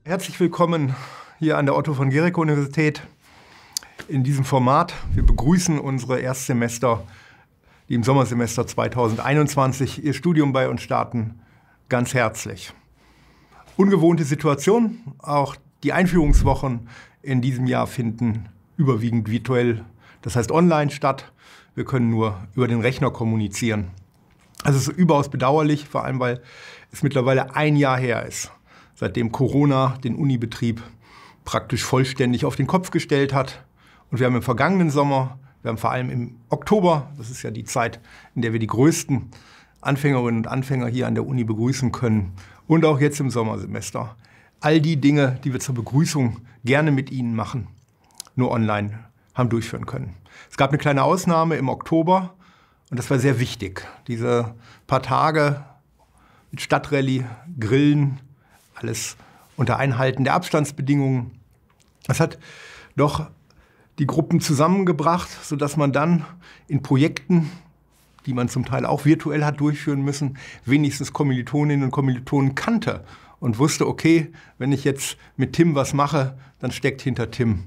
Herzlich willkommen hier an der Otto von Guericke Universität in diesem Format. Wir begrüßen unsere Erstsemester, die im Sommersemester 2021 ihr Studium bei uns starten, ganz herzlich. Ungewohnte Situation, auch die Einführungswochen in diesem Jahr finden überwiegend virtuell, das heißt online statt. Wir können nur über den Rechner kommunizieren. Also es ist überaus bedauerlich, vor allem weil es mittlerweile ein Jahr her ist, seitdem Corona den Unibetrieb praktisch vollständig auf den Kopf gestellt hat. Und wir haben im vergangenen Sommer, wir haben vor allem im Oktober, das ist ja die Zeit, in der wir die größten Anfängerinnen und Anfänger hier an der Uni begrüßen können, und auch jetzt im Sommersemester, all die Dinge, die wir zur Begrüßung gerne mit Ihnen machen, nur online haben durchführen können. Es gab eine kleine Ausnahme im Oktober und das war sehr wichtig. Diese paar Tage mit Stadtrallye, Grillen, alles unter Einhalten der Abstandsbedingungen. Das hat doch die Gruppen zusammengebracht, sodass man dann in Projekten, die man zum Teil auch virtuell hat durchführen müssen, wenigstens Kommilitoninnen und Kommilitonen kannte und wusste, okay, wenn ich jetzt mit Tim was mache, dann steckt hinter Tim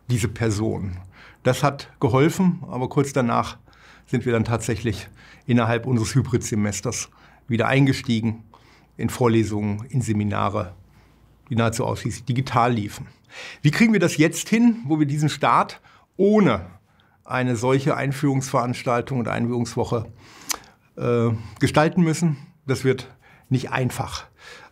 diese Person. Das hat geholfen, aber kurz danach sind wir dann tatsächlich innerhalb unseres Hybrid-Semesters wieder eingestiegen in Vorlesungen, in Seminare, die nahezu ausschließlich digital liefen. Wie kriegen wir das jetzt hin, wo wir diesen Start ohne eine solche Einführungsveranstaltung und Einführungswoche gestalten müssen? Das wird nicht einfach.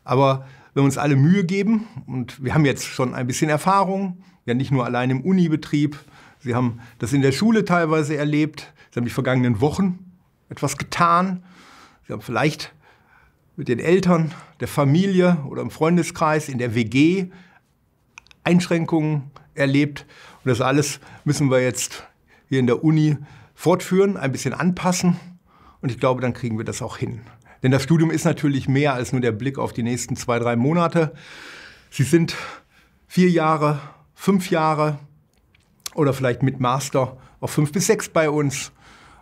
Aber wenn wir uns alle Mühe geben, und wir haben jetzt schon ein bisschen Erfahrung, ja nicht nur allein im Unibetrieb, Sie haben das in der Schule teilweise erlebt, Sie haben die vergangenen Wochen etwas getan, Sie haben vielleicht mit den Eltern, der Familie oder im Freundeskreis, in der WG Einschränkungen erlebt. Und das alles müssen wir jetzt hier in der Uni fortführen, ein bisschen anpassen. Und ich glaube, dann kriegen wir das auch hin. Denn das Studium ist natürlich mehr als nur der Blick auf die nächsten 2-3 Monate. Sie sind 4 Jahre, 5 Jahre oder vielleicht mit Master auch 5 bis 6 bei uns.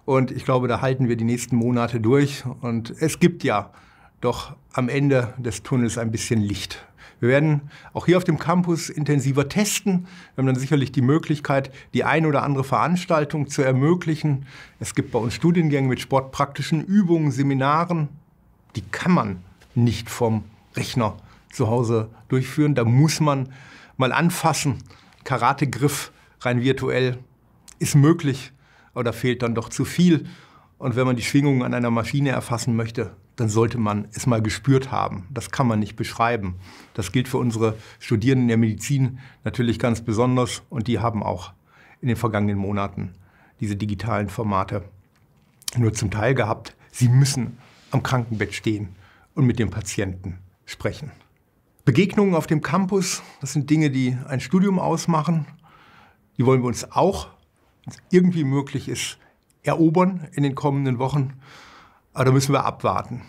Und ich glaube, da halten wir die nächsten Monate durch. Und es gibt ja doch am Ende des Tunnels ein bisschen Licht. Wir werden auch hier auf dem Campus intensiver testen. Wir haben dann sicherlich die Möglichkeit, die eine oder andere Veranstaltung zu ermöglichen. Es gibt bei uns Studiengänge mit sportpraktischen Übungen, Seminaren. Die kann man nicht vom Rechner zu Hause durchführen. Da muss man mal anfassen. Karategriff rein virtuell ist möglich, aber da fehlt dann doch zu viel. Und wenn man die Schwingungen an einer Maschine erfassen möchte, dann sollte man es mal gespürt haben. Das kann man nicht beschreiben. Das gilt für unsere Studierenden der Medizin natürlich ganz besonders. Und die haben auch in den vergangenen Monaten diese digitalen Formate nur zum Teil gehabt. Sie müssen am Krankenbett stehen und mit dem Patienten sprechen. Begegnungen auf dem Campus, das sind Dinge, die ein Studium ausmachen. Die wollen wir uns auch, wenn es irgendwie möglich ist, erobern in den kommenden Wochen. Aber da müssen wir abwarten.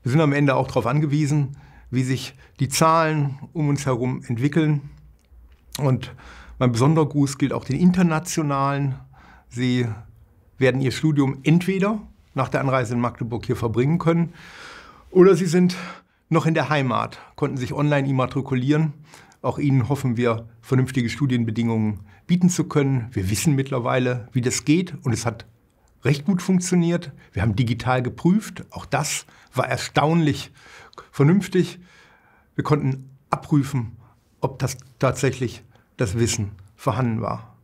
Wir sind am Ende auch darauf angewiesen, wie sich die Zahlen um uns herum entwickeln. Und mein besonderer Gruß gilt auch den Internationalen. Sie werden ihr Studium entweder nach der Anreise in Magdeburg hier verbringen können oder sie sind noch in der Heimat, konnten sich online immatrikulieren. Auch ihnen hoffen wir, vernünftige Studienbedingungen bieten zu können. Wir wissen mittlerweile, wie das geht, und es hat recht gut funktioniert. Wir haben digital geprüft. Auch das war erstaunlich vernünftig. Wir konnten abprüfen, ob das tatsächlich das Wissen vorhanden war.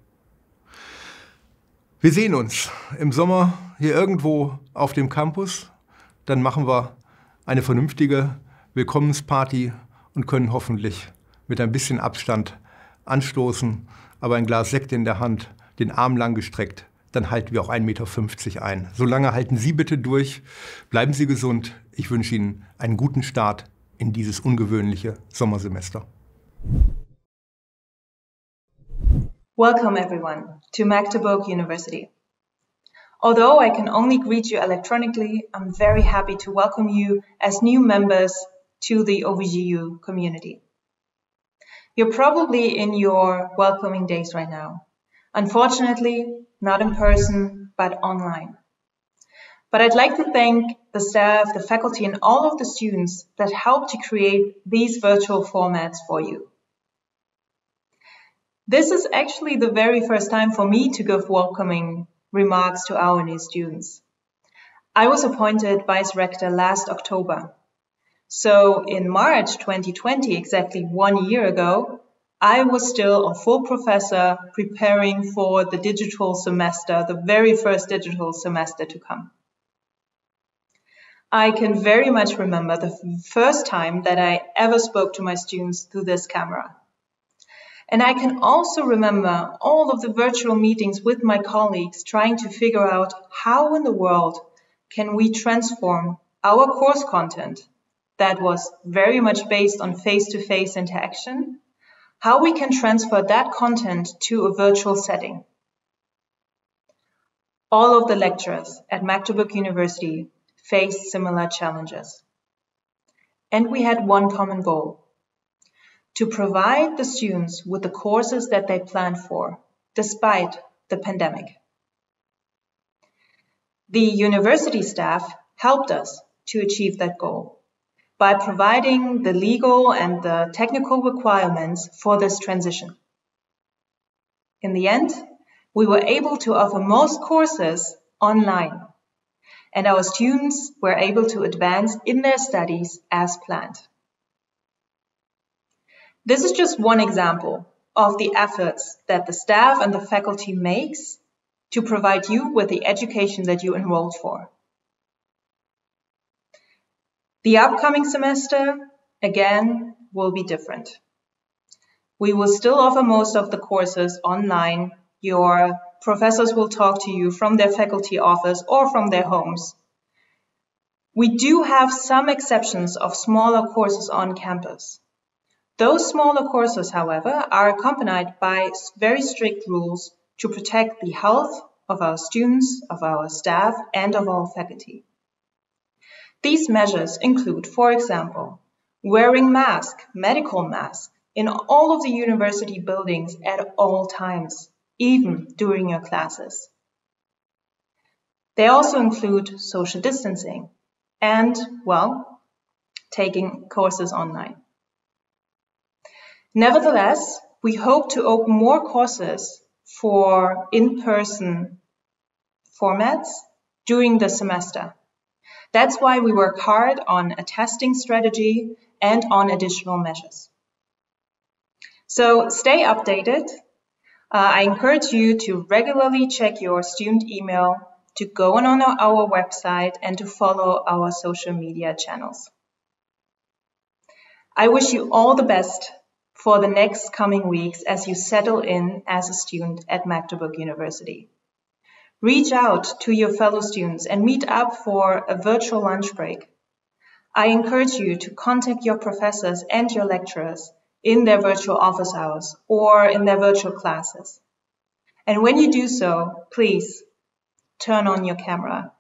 Wir sehen uns im Sommer hier irgendwo auf dem Campus. Dann machen wir eine vernünftige Willkommensparty und können hoffentlich mit ein bisschen Abstand anstoßen, aber ein Glas Sekt in der Hand, den Arm lang gestreckt. Dann halten wir auch 1,50 Meter ein. Solange halten Sie bitte durch. Bleiben Sie gesund. Ich wünsche Ihnen einen guten Start in dieses ungewöhnliche Sommersemester. Welcome everyone to Magdeburg University. Although I can only greet you electronically, I'm very happy to welcome you as new members to the OVGU community. You're probably in your welcoming days right now. Unfortunately, not in person, but online. But I'd like to thank the staff, the faculty, and all of the students that helped to create these virtual formats for you. This is actually the very first time for me to give welcoming remarks to our new students. I was appointed Vice Rector last October. So in March 2020, exactly 1 year ago, I was still a full professor preparing for the digital semester, the very first digital semester to come. I can very much remember the first time that I ever spoke to my students through this camera. And I can also remember all of the virtual meetings with my colleagues trying to figure out how in the world can we transform our course content that was very much based on face-to-face interaction, how we can transfer that content to a virtual setting. All of the lecturers at Magdeburg University faced similar challenges. And we had one common goal: to provide the students with the courses that they planned for, despite the pandemic. The university staff helped us to achieve that goal by providing the legal and the technical requirements for this transition. In the end, we were able to offer most courses online, and our students were able to advance in their studies as planned. This is just one example of the efforts that the staff and the faculty makes to provide you with the education that you enrolled for. The upcoming semester, again, will be different. We will still offer most of the courses online. Your professors will talk to you from their faculty office or from their homes. We do have some exceptions of smaller courses on campus. Those smaller courses, however, are accompanied by very strict rules to protect the health of our students, of our staff, and of our faculty. These measures include, for example, wearing masks, medical masks, in all of the university buildings at all times, even during your classes. They also include social distancing and, well, taking courses online. Nevertheless, we hope to open more courses for in-person formats during the semester. That's why we work hard on a testing strategy and on additional measures. So stay updated. I encourage you to regularly check your student email, to go on our website, and to follow our social media channels. I wish you all the best for the next coming weeks as you settle in as a student at Magdeburg University. Reach out to your fellow students and meet up for a virtual lunch break. I encourage you to contact your professors and your lecturers in their virtual office hours or in their virtual classes. And when you do so, please turn on your camera.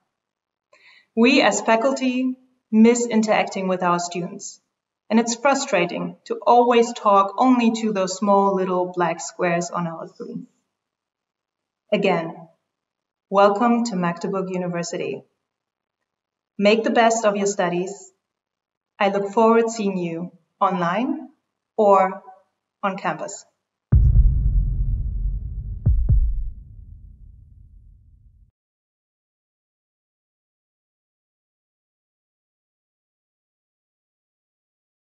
We as faculty miss interacting with our students, and it's frustrating to always talk only to those small little black squares on our screen. Again, welcome to Magdeburg University. Make the best of your studies. I look forward to seeing you online or on campus.